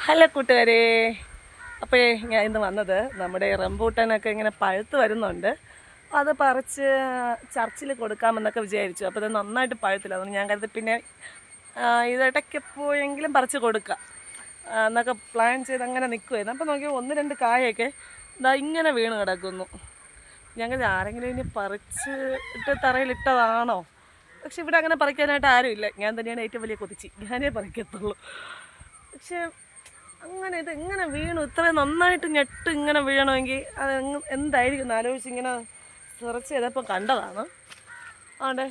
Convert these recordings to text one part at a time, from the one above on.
Hello കൂട്ടുകാരെ, അപ്പോഴേ ഞാൻ ഇന്ന് വന്നത് നമ്മുടെ റംബൂട്ടാനൊക്കെ ഇങ്ങനെ പഴുത്ത് വരുന്നുണ്ട്. അത് പറിച്ച് ചർച്ചിൽ കൊടുക്കാമെന്നൊക്കെ വിചാരിച്ചു. അപ്പോൾ ഇത് നന്നായിട്ട് പഴുത്തില്ല, അതുകൊണ്ട് ഞാൻ കരുതി പിന്നെ ഇടയ്ക്കെപ്പോഴെങ്കിലും പറിച്ച് കൊടുക്കാം എന്നൊക്കെ പ്ലാൻ ചെയ്ത് അങ്ങനെ നിൽക്കുമായിരുന്നു. അപ്പോൾ നോക്കിയാൽ 1-2 കായൊക്കെ ഇതാ ഇങ്ങനെ വീണ് കിടക്കുന്നു. ഞങ്ങൾ ആരെങ്കിലും ഇനി പറിച്ച് ഇട്ട് തറയിലിട്ടതാണോ? പക്ഷെ ഇവിടെ അങ്ങനെ പറിക്കാനായിട്ട് ആരുമില്ല. ഞാൻ തന്നെയാണ് ഏറ്റവും വലിയ കൊതിച്ച്, ഞാനേ പറിക്കത്തുള്ളൂ. പക്ഷെ അങ്ങനെ ഇത് എങ്ങനെ വീണു? ഇത്രയും നന്നായിട്ട് ഞെട്ട് ഇങ്ങനെ വീണമെങ്കിൽ അത് എന്തായിരിക്കും ആലോചിച്ച് ഇങ്ങനെ സെർച്ച് ചെയ്തപ്പോൾ കണ്ടതാണ്. ആണ്ടെ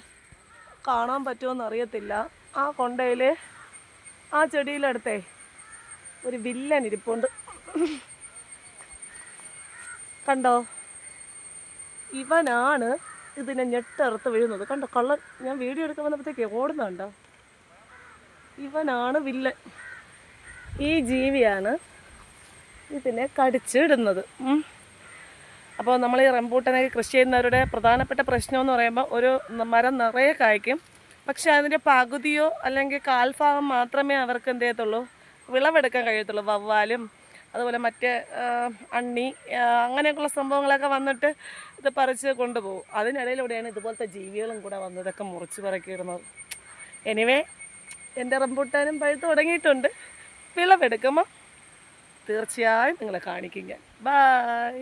കാണാൻ പറ്റുമോയെന്ന് അറിയത്തില്ല. ആ കൊണ്ടയിൽ ആ ചെടിയിലടുത്തേ ഒരു വില്ലൻ ഇരിപ്പുണ്ട്, കണ്ടോ? ഇവനാണ് ഇതിനെ ഞെട്ടറുത്ത് വീഴുന്നത്. കണ്ടോ കള്ളൻ? ഞാൻ വീഡിയോ എടുക്കാൻ വന്നപ്പോഴത്തേക്ക് ഓടുന്നുണ്ടോ? ഇവനാണ് വില്ലൻ. ഈ ജീവിയാണ് ഇതിനെ കടിച്ചിടുന്നത്. അപ്പോൾ നമ്മൾ ഈ റംബൂട്ടാനൊക്കെ കൃഷി ചെയ്യുന്നവരുടെ പ്രധാനപ്പെട്ട പ്രശ്നമെന്ന് പറയുമ്പോൾ ഒരു മരം നിറയെ കായ്ക്കും, പക്ഷേ അതിൻ്റെ പകുതിയോ അല്ലെങ്കിൽ കാൽഭാഗം മാത്രമേ അവർക്ക് എന്ത് ചെയ്യത്തുള്ളൂ, വിളവെടുക്കാൻ കഴിയത്തുള്ളൂ. വവ്വാലും അതുപോലെ മറ്റേ അണ്ണി അങ്ങനെയൊക്കെയുള്ള സംഭവങ്ങളൊക്കെ വന്നിട്ട് ഇത് പറിച്ച് കൊണ്ടുപോകും. അതിനിടയിലൂടെയാണ് ഇതുപോലത്തെ ജീവികളും കൂടെ വന്ന് ഇതൊക്കെ മുറിച്ച് പറക്കിയിടുന്നത്. എനിവേ, എൻ്റെ റംബൂട്ടാനും പഴുത്ത് തുടങ്ങിയിട്ടുണ്ട്. വിളവെടുക്കുമ്പോൾ തീർച്ചയായും നിങ്ങളെ കാണിക്കും ഞാൻ. ബൈ.